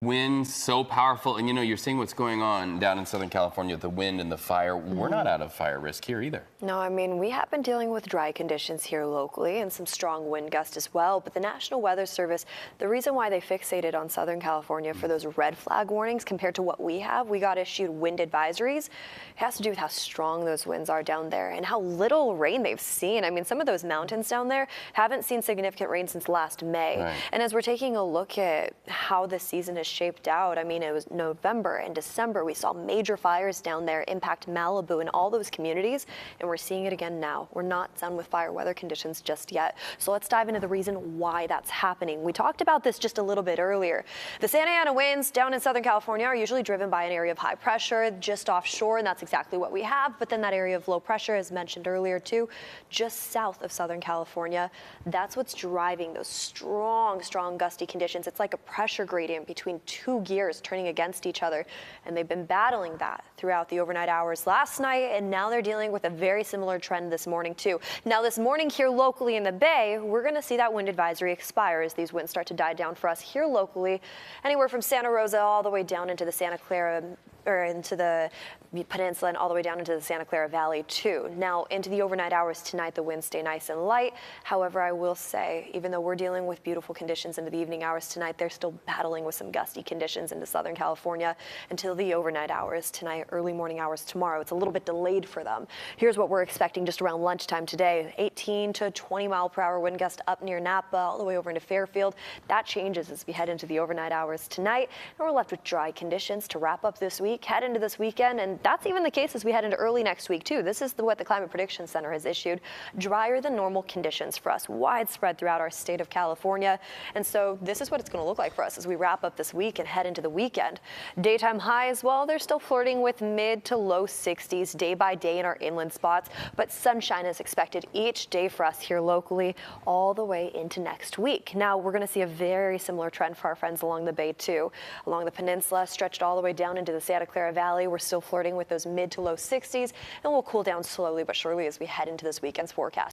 Winds so powerful, and you're seeing what's going on down in Southern California, the wind and the fire. We're not out of fire risk here either. No, I mean, we have been dealing with dry conditions here locally and some strong wind gusts as well, but the National Weather Service, the reason why they fixated on Southern California for those red flag warnings compared to what we have, we got issued wind advisories. It has to do with how strong those winds are down there and how little rain they've seen. I mean, some of those mountains down there haven't seen significant rain since last May. Right. And as we're taking a look at how this season is shaped out, I mean, it was November and December. We saw major fires down there impact Malibu and all those communities, and we're seeing it again now. We're not done with fire weather conditions just yet. So let's dive into the reason why that's happening. We talked about this just a little bit earlier. The Santa Ana winds down in Southern California are usually driven by an area of high pressure just offshore, and that's exactly what we have. But then that area of low pressure, as mentioned earlier too, just south of Southern California, that's what's driving those strong gusty conditions. It's like a pressure gradient between two gears turning against each other, and they've been battling that throughout the overnight hours last night, and now they're dealing with a very similar trend this morning too. Now this morning here locally in the Bay, we're going to see that wind advisory expire as these winds start to die down for us here locally, anywhere from Santa Rosa all the way down into the Santa Clara or into the peninsula and all the way down into the Santa Clara Valley too. Now into the overnight hours tonight, the winds stay nice and light. However, I will say, even though we're dealing with beautiful conditions into the evening hours tonight, they're still battling with some gusty conditions into Southern California until the overnight hours tonight, early morning hours tomorrow. It's a little bit delayed for them. Here's what we're expecting just around lunchtime today. 18 to 20 mile per hour wind gust up near Napa, all the way over into Fairfield. That changes as we head into the overnight hours tonight, and we're left with dry conditions to wrap up this week, head into this weekend, and that's even the case as we head into early next week too. This is what the Climate Prediction Center has issued. Drier than normal conditions for us, widespread throughout our state of California. And so this is what it's going to look like for us as we wrap up this week and head into the weekend. Daytime highs, well, they're still flirting with mid to low 60s day by day in our inland spots, but sunshine is expected each day for us here locally all the way into next week. Now we're going to see a very similar trend for our friends along the Bay too. Along the peninsula, stretched all the way down into the Santa Clara Valley, we're still flirting with those mid to low 60s, and we'll cool down slowly but surely as we head into this weekend's forecast.